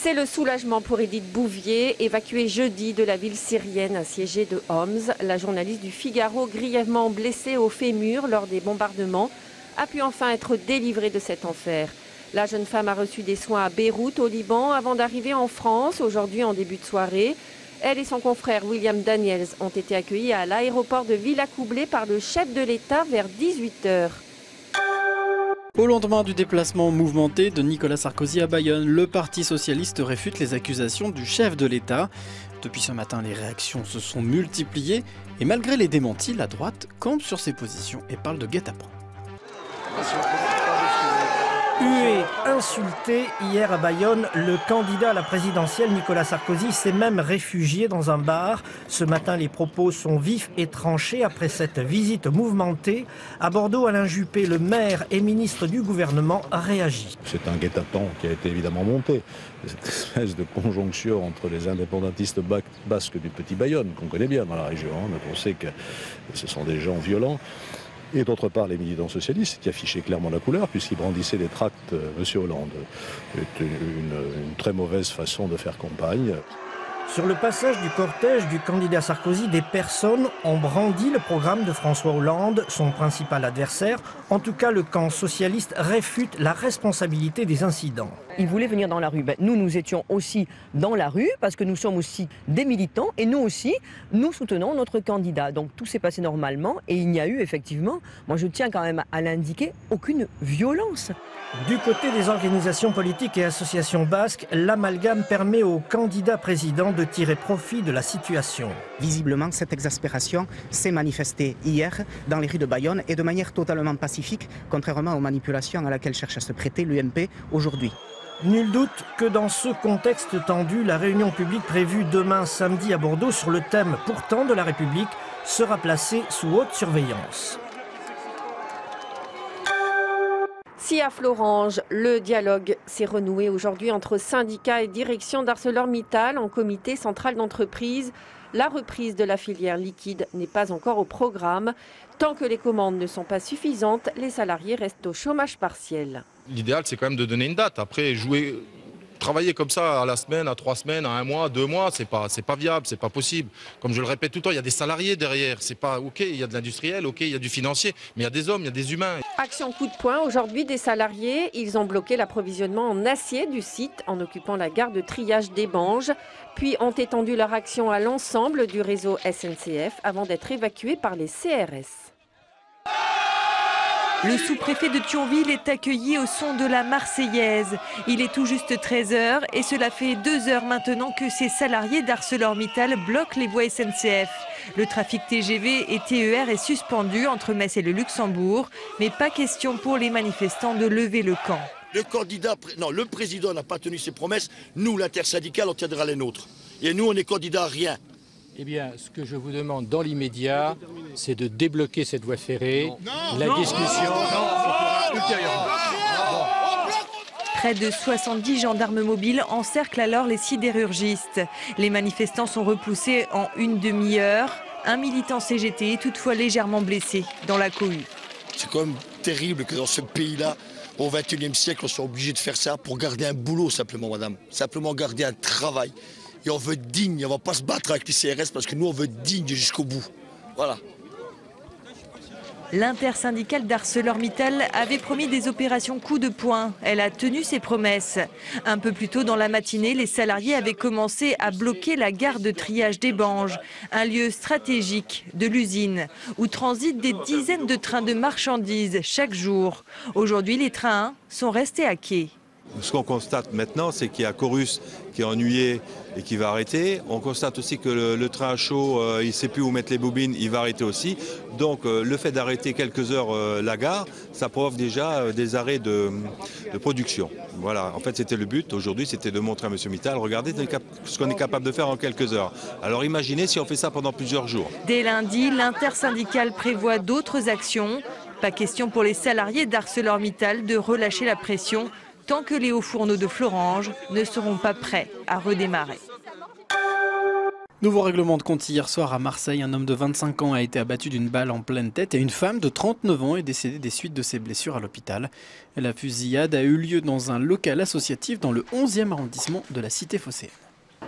C'est le soulagement pour Edith Bouvier, évacuée jeudi de la ville syrienne assiégée de Homs. La journaliste du Figaro, grièvement blessée au fémur lors des bombardements, a pu enfin être délivrée de cet enfer. La jeune femme a reçu des soins à Beyrouth, au Liban, avant d'arriver en France, aujourd'hui en début de soirée. Elle et son confrère William Daniels ont été accueillis à l'aéroport de Villacoublay par le chef de l'État vers 18 h. Au lendemain du déplacement mouvementé de Nicolas Sarkozy à Bayonne, le Parti socialiste réfute les accusations du chef de l'État. Depuis ce matin, les réactions se sont multipliées et malgré les démentis, la droite campe sur ses positions et parle de guet-apens. Hué, insulté hier à Bayonne, le candidat à la présidentielle Nicolas Sarkozy s'est même réfugié dans un bar. Ce matin, les propos sont vifs et tranchés après cette visite mouvementée. À Bordeaux, Alain Juppé, le maire et ministre du gouvernement, réagit. C'est un guet-apens qui a été évidemment monté. Cette espèce de conjonction entre les indépendantistes basques du Petit Bayonne, qu'on connaît bien dans la région, donc on sait que ce sont des gens violents. Et d'autre part, les militants socialistes qui affichaient clairement la couleur, puisqu'ils brandissaient des tracts Monsieur Hollande. C'est une très mauvaise façon de faire campagne. Sur le passage du cortège du candidat Sarkozy, des personnes ont brandi le programme de François Hollande, son principal adversaire. En tout cas, le camp socialiste réfute la responsabilité des incidents. Ils voulaient venir dans la rue. Nous étions aussi dans la rue parce que nous sommes aussi des militants et nous aussi, nous soutenons notre candidat. Donc tout s'est passé normalement et il n'y a eu effectivement, moi je tiens quand même à l'indiquer, aucune violence. Du côté des organisations politiques et associations basques, l'amalgame permet au candidat président de tirer profit de la situation. Visiblement, cette exaspération s'est manifestée hier dans les rues de Bayonne et de manière totalement pacifique, contrairement aux manipulations à laquelle cherche à se prêter l'UMP aujourd'hui. Nul doute que dans ce contexte tendu, la réunion publique prévue demain samedi à Bordeaux sur le thème pourtant de la République sera placée sous haute surveillance. Si à Florange, le dialogue s'est renoué aujourd'hui entre syndicats et direction d'ArcelorMittal en comité central d'entreprise. La reprise de la filière liquide n'est pas encore au programme. Tant que les commandes ne sont pas suffisantes, les salariés restent au chômage partiel. L'idéal, c'est quand même de donner une date. Après, travailler comme ça à la semaine, à 3 semaines, à 1 mois, 2 mois, c'est pas viable, c'est pas possible. Comme je le répète tout le temps, il y a des salariés derrière. C'est pas OK, il y a de l'industriel, OK, il y a du financier, mais il y a des hommes, il y a des humains. Action coup de poing aujourd'hui des salariés. Ils ont bloqué l'approvisionnement en acier du site en occupant la gare de triage d'Ebange, puis ont étendu leur action à l'ensemble du réseau SNCF avant d'être évacués par les CRS. Le sous-préfet de Thionville est accueilli au son de la Marseillaise. Il est tout juste 13 h et cela fait 2 heures maintenant que ces salariés d'ArcelorMittal bloquent les voies SNCF. Le trafic TGV et TER est suspendu entre Metz et le Luxembourg, mais pas question pour les manifestants de lever le camp. Le président n'a pas tenu ses promesses. Nous, l'intersyndicale, on tiendra les nôtres. Et nous, on est candidat à rien. Eh bien, ce que je vous demande dans l'immédiat, c'est de débloquer cette voie ferrée. La discussion ultérieurement. Près de 70 gendarmes mobiles encerclent alors les sidérurgistes. Les manifestants sont repoussés en une demi-heure. Un militant CGT est toutefois légèrement blessé dans la cohue. C'est quand même terrible que dans ce pays-là, au XXIe siècle, on soit obligé de faire ça pour garder un boulot simplement, madame. Simplement garder un travail. Et on veut être digne, on ne va pas se battre avec les CRS parce que nous on veut être digne jusqu'au bout. Voilà. L'intersyndicale d'ArcelorMittal avait promis des opérations coup de poing. Elle a tenu ses promesses. Un peu plus tôt dans la matinée, les salariés avaient commencé à bloquer la gare de triage d'Ebange, un lieu stratégique de l'usine où transitent des dizaines de trains de marchandises chaque jour. Aujourd'hui, les trains sont restés à quai. Ce qu'on constate maintenant, c'est qu'il y a Corus qui est ennuyé et qui va arrêter. On constate aussi que le train à chaud, il ne sait plus où mettre les bobines, il va arrêter aussi. Donc le fait d'arrêter quelques heures la gare, ça provoque déjà des arrêts de production. Voilà, en fait c'était le but aujourd'hui, c'était de montrer à M. Mittal, regardez ce qu'on est capable de faire en quelques heures. Alors imaginez si on fait ça pendant plusieurs jours. Dès lundi, l'intersyndicale prévoit d'autres actions. Pas question pour les salariés d'ArcelorMittal de relâcher la pression tant que les hauts fourneaux de Florange ne seront pas prêts à redémarrer. Nouveau règlement de compte hier soir à Marseille. Un homme de 25 ans a été abattu d'une balle en pleine tête et une femme de 39 ans est décédée des suites de ses blessures à l'hôpital. La fusillade a eu lieu dans un local associatif dans le 11e arrondissement de la cité phocéenne.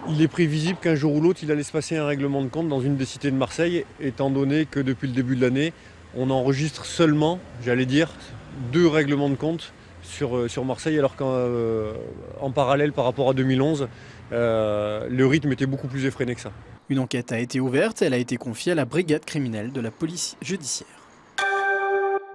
Il est prévisible qu'un jour ou l'autre, il allait se passer un règlement de compte dans une des cités de Marseille, étant donné que depuis le début de l'année, on enregistre seulement, j'allais dire, 2 règlements de compte sur Marseille, alors qu'en parallèle par rapport à 2011, le rythme était beaucoup plus effréné que ça. Une enquête a été ouverte, elle a été confiée à la brigade criminelle de la police judiciaire.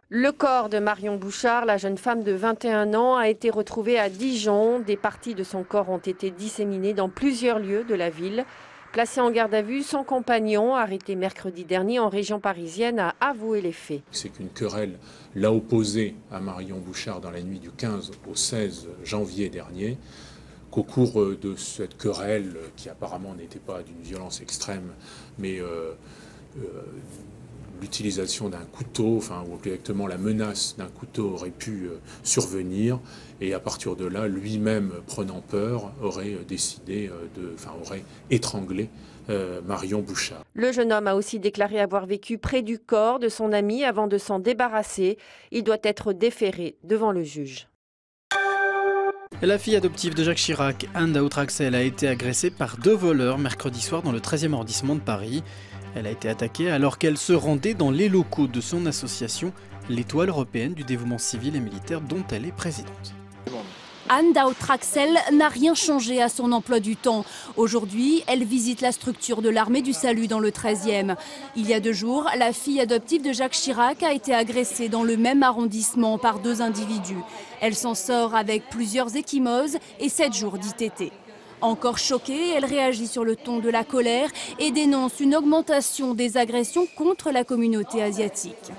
Le corps de Marion Bouchard, la jeune femme de 21 ans, a été retrouvé à Dijon. Des parties de son corps ont été disséminées dans plusieurs lieux de la ville. Placé en garde à vue, son compagnon, arrêté mercredi dernier en région parisienne, a avoué les faits. C'est qu'une querelle l'a opposé à Marion Bouchard dans la nuit du 15 au 16 janvier dernier. Qu'au cours de cette querelle, qui apparemment n'était pas d'une violence extrême, mais l'utilisation d'un couteau, ou plus exactement la menace d'un couteau aurait pu survenir, et à partir de là, lui-même prenant peur, aurait décidé aurait étranglé Marion Bouchard. Le jeune homme a aussi déclaré avoir vécu près du corps de son ami avant de s'en débarrasser. Il doit être déféré devant le juge. La fille adoptive de Jacques Chirac, Anne Daoud-Traxel, a été agressée par 2 voleurs mercredi soir dans le 13e arrondissement de Paris. Elle a été attaquée alors qu'elle se rendait dans les locaux de son association, l'Étoile européenne du dévouement civil et militaire, dont elle est présidente. Anne Daoud-Traxel n'a rien changé à son emploi du temps. Aujourd'hui, elle visite la structure de l'armée du salut dans le 13e. Il y a 2 jours, la fille adoptive de Jacques Chirac a été agressée dans le même arrondissement par 2 individus. Elle s'en sort avec plusieurs ecchymoses et 7 jours d'ITT. Encore choquée, elle réagit sur le ton de la colère et dénonce une augmentation des agressions contre la communauté asiatique.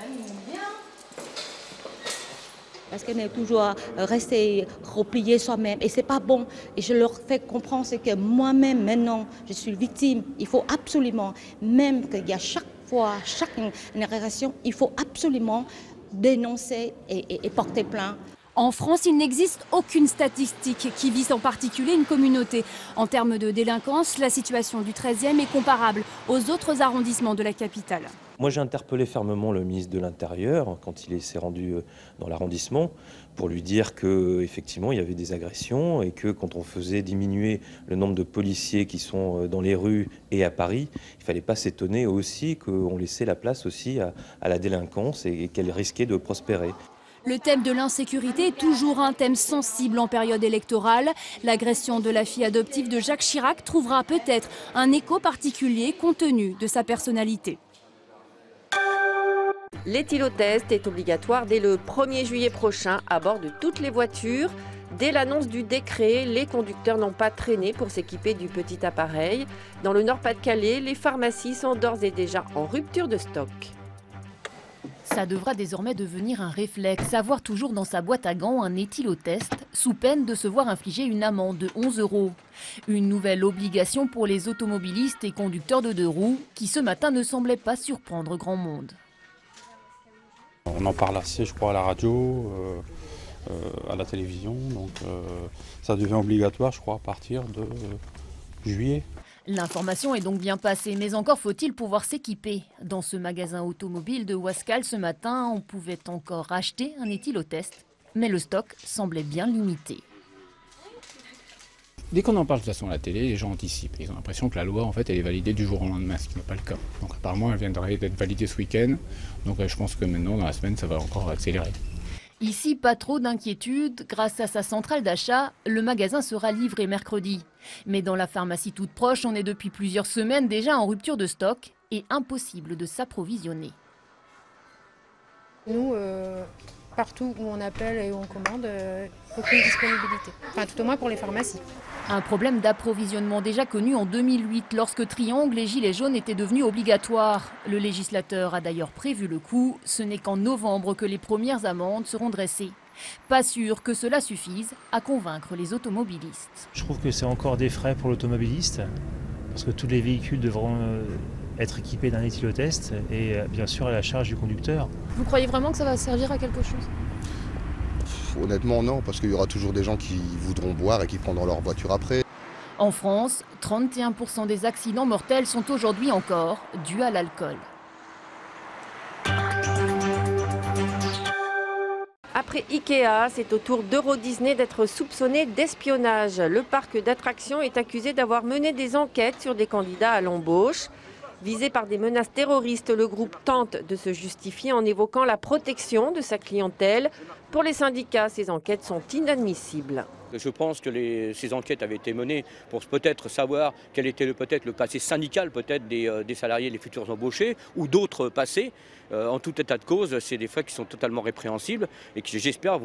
Parce qu'elle est toujours restée repliée soi-même et c'est pas bon. Et je leur fais comprendre que moi-même maintenant je suis victime. Il faut absolument, même qu'il y a chaque fois, chaque agression, il faut absolument dénoncer et porter plainte. En France, il n'existe aucune statistique qui vise en particulier une communauté. En termes de délinquance, la situation du 13e est comparable aux autres arrondissements de la capitale. Moi, j'ai interpellé fermement le ministre de l'Intérieur quand il s'est rendu dans l'arrondissement pour lui dire qu'effectivement, il y avait des agressions et que quand on faisait diminuer le nombre de policiers qui sont dans les rues et à Paris, il ne fallait pas s'étonner aussi qu'on laissait la place aussi à la délinquance et qu'elle risquait de prospérer. Le thème de l'insécurité est toujours un thème sensible en période électorale. L'agression de la fille adoptive de Jacques Chirac trouvera peut-être un écho particulier compte tenu de sa personnalité. L'éthylotest est obligatoire dès le 1er juillet prochain à bord de toutes les voitures. Dès l'annonce du décret, les conducteurs n'ont pas traîné pour s'équiper du petit appareil. Dans le Nord-Pas-de-Calais, les pharmacies sont d'ores et déjà en rupture de stock. Ça devra désormais devenir un réflexe, avoir toujours dans sa boîte à gants un éthylotest, sous peine de se voir infliger une amende de 11 €. Une nouvelle obligation pour les automobilistes et conducteurs de 2 roues, qui ce matin ne semblait pas surprendre grand monde. On en parle assez, je crois, à la radio, à la télévision, donc ça devient obligatoire, je crois, à partir de juillet. L'information est donc bien passée, mais encore faut-il pouvoir s'équiper. Dans ce magasin automobile de Ouascal ce matin, on pouvait encore acheter un éthylotest, mais le stock semblait bien limité. Dès qu'on en parle de toute façon à la télé, les gens anticipent. Ils ont l'impression que la loi, en fait, elle est validée du jour au lendemain, ce qui n'est pas le cas. Donc apparemment, elle viendrait d'être validée ce week-end. Donc je pense que maintenant, dans la semaine, ça va encore accélérer. Ici, pas trop d'inquiétude. Grâce à sa centrale d'achat, le magasin sera livré mercredi. Mais dans la pharmacie toute proche, on est depuis plusieurs semaines déjà en rupture de stock et impossible de s'approvisionner. Nous, partout où on appelle et où on commande, aucune disponibilité. Enfin, tout au moins pour les pharmacies. Un problème d'approvisionnement déjà connu en 2008, lorsque Triangle et Gilets jaunes étaient devenus obligatoires. Le législateur a d'ailleurs prévu le coup. Ce n'est qu'en novembre que les premières amendes seront dressées. Pas sûr que cela suffise à convaincre les automobilistes. Je trouve que c'est encore des frais pour l'automobiliste, parce que tous les véhicules devront être équipés d'un éthylotest et bien sûr à la charge du conducteur. Vous croyez vraiment que ça va servir à quelque chose ? Honnêtement non, parce qu'il y aura toujours des gens qui voudront boire et qui prendront leur voiture après. En France, 31% des accidents mortels sont aujourd'hui encore dus à l'alcool. Après Ikea, c'est au tour d'Euro Disney d'être soupçonné d'espionnage. Le parc d'attractions est accusé d'avoir mené des enquêtes sur des candidats à l'embauche. Visé par des menaces terroristes, le groupe tente de se justifier en évoquant la protection de sa clientèle. Pour les syndicats, ces enquêtes sont inadmissibles. Je pense que ces enquêtes avaient été menées pour peut-être savoir quel était peut-être le passé syndical peut-être des salariés, les futurs embauchés ou d'autres passés. En tout état de cause, c'est des faits qui sont totalement répréhensibles et qui, j'espère,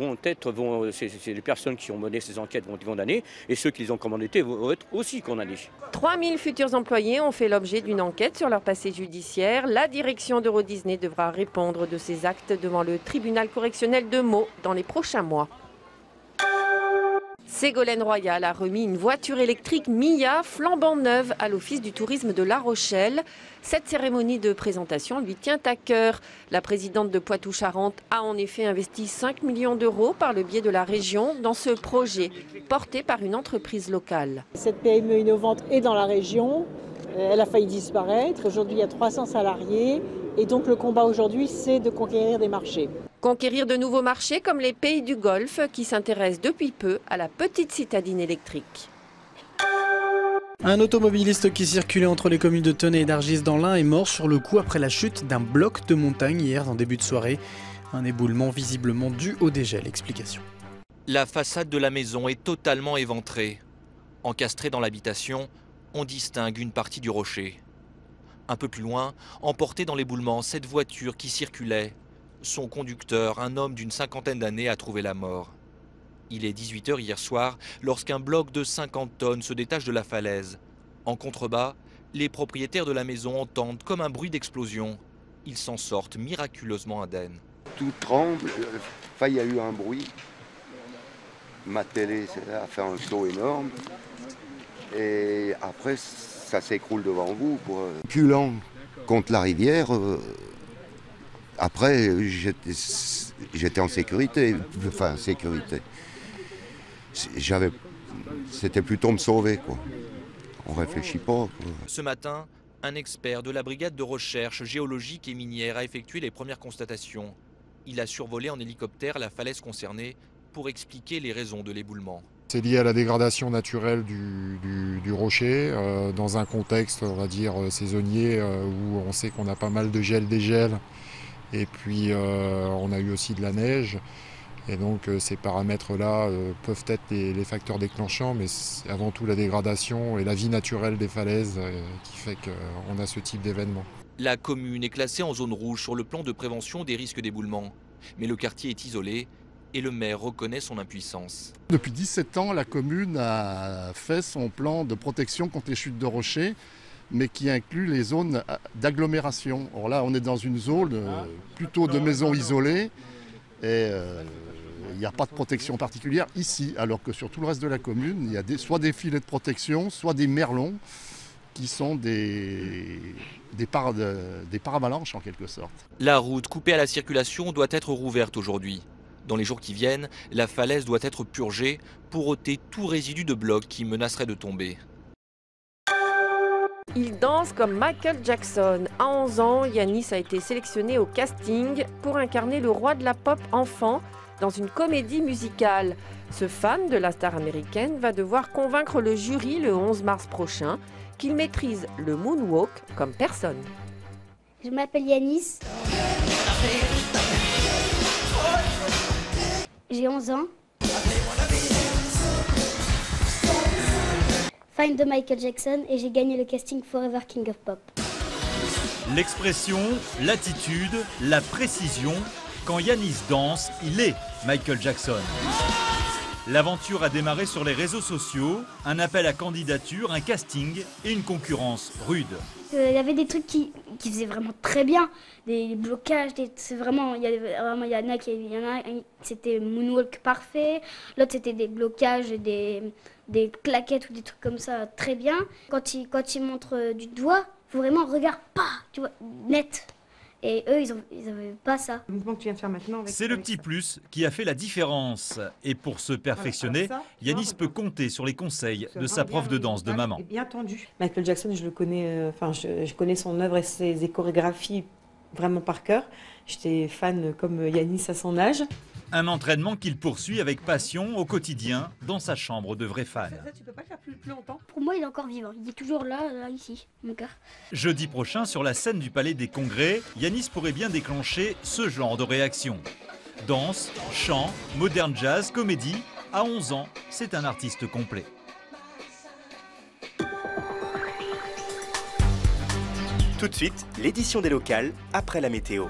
c'est les personnes qui ont mené ces enquêtes vont être condamnées et ceux qui les ont commanditées vont être aussi condamnés. 3000 futurs employés ont fait l'objet d'une enquête sur leur passé judiciaire. La direction d'Euro Disney devra répondre de ces actes devant le tribunal correctionnel de Meaux dans les prochains mois. Ségolène Royal a remis une voiture électrique Mia flambant neuve à l'Office du tourisme de La Rochelle. Cette cérémonie de présentation lui tient à cœur. La présidente de Poitou-Charentes a en effet investi 5 millions d'euros par le biais de la région dans ce projet porté par une entreprise locale. Cette PME innovante est dans la région. Elle a failli disparaître. Aujourd'hui, il y a 300 salariés. Et donc le combat aujourd'hui, c'est de conquérir des marchés. Conquérir de nouveaux marchés comme les pays du Golfe qui s'intéressent depuis peu à la petite citadine électrique. Un automobiliste qui circulait entre les communes de Tenay et d'Argis dans l'Ain est mort sur le coup après la chute d'un bloc de montagne hier en début de soirée. Un éboulement visiblement dû au dégel. Explication. La façade de la maison est totalement éventrée. Encastrée dans l'habitation, on distingue une partie du rocher. Un peu plus loin, emporté dans l'éboulement, cette voiture qui circulait. Son conducteur, un homme d'une cinquantaine d'années, a trouvé la mort. Il est 18h hier soir lorsqu'un bloc de 50 tonnes se détache de la falaise. En contrebas, les propriétaires de la maison entendent comme un bruit d'explosion. Ils s'en sortent miraculeusement indemnes. Tout tremble, il y a eu un bruit. Ma télé a fait un saut énorme. Et après, ça s'écroule devant vous. Culant contre la rivière, après, j'étais en sécurité. Enfin, sécurité. C'était plutôt me sauver, quoi. On réfléchit pas, quoi. Ce matin, un expert de la brigade de recherche géologique et minière a effectué les premières constatations. Il a survolé en hélicoptère la falaise concernée pour expliquer les raisons de l'éboulement. C'est lié à la dégradation naturelle du rocher, dans un contexte, on va dire, saisonnier, où on sait qu'on a pas mal de gel-dégel, et puis on a eu aussi de la neige. Et donc ces paramètres-là peuvent être les facteurs déclenchants, mais c'est avant tout la dégradation et la vie naturelle des falaises qui fait qu'on a ce type d'événement. La commune est classée en zone rouge sur le plan de prévention des risques d'éboulement. Mais le quartier est isolé et le maire reconnaît son impuissance. Depuis 17 ans, la commune a fait son plan de protection contre les chutes de rochers, mais qui inclut les zones d'agglomération. Or là, on est dans une zone plutôt de maisons isolées et il n'y a pas de protection particulière ici, alors que sur tout le reste de la commune, il y a soit des filets de protection, soit des merlons qui sont des paravalanches en quelque sorte. La route coupée à la circulation doit être rouverte aujourd'hui. Dans les jours qui viennent, la falaise doit être purgée pour ôter tout résidu de bloc qui menacerait de tomber. Il danse comme Michael Jackson. À 11 ans, Yanis a été sélectionné au casting pour incarner le roi de la pop enfant dans une comédie musicale. Ce fan de la star américaine va devoir convaincre le jury le 11 mars prochain qu'il maîtrise le moonwalk comme personne. Je m'appelle Yanis. J'ai 11 ans. Fan de Michael Jackson et j'ai gagné le casting Forever King of Pop. L'expression, l'attitude, la précision, quand Yanis danse, il est Michael Jackson. L'aventure a démarré sur les réseaux sociaux, un appel à candidature, un casting et une concurrence rude. Il y avait des trucs qui faisaient vraiment très bien, des blocages, c'est vraiment, il y en a c'était moonwalk parfait, l'autre c'était des blocages, des claquettes ou des trucs comme ça très bien. Quand il montre du doigt, il faut vraiment regarder pas, tu vois, net. Et eux, ils n'avaient pas ça. Le mouvement que tu viens de faire maintenant. C'est le petit plus qui a fait la différence. Et pour se perfectionner, Yanis peut compter sur les conseils de sa prof de danse de maman. Bien tendu. Michael Jackson, je le connais, je connais son œuvre et ses chorégraphies vraiment par cœur. J'étais fan comme Yanis à son âge. Un entraînement qu'il poursuit avec passion au quotidien dans sa chambre de vrai fan. Ça, tu peux pas le faire plus longtemps. Pour moi, il est encore vivant. Il est toujours là, ici, mon cœur. Jeudi prochain, sur la scène du Palais des Congrès, Yanis pourrait bien déclencher ce genre de réaction. Danse, chant, moderne jazz, comédie. À 11 ans, c'est un artiste complet. Tout de suite, l'édition des locales après la météo.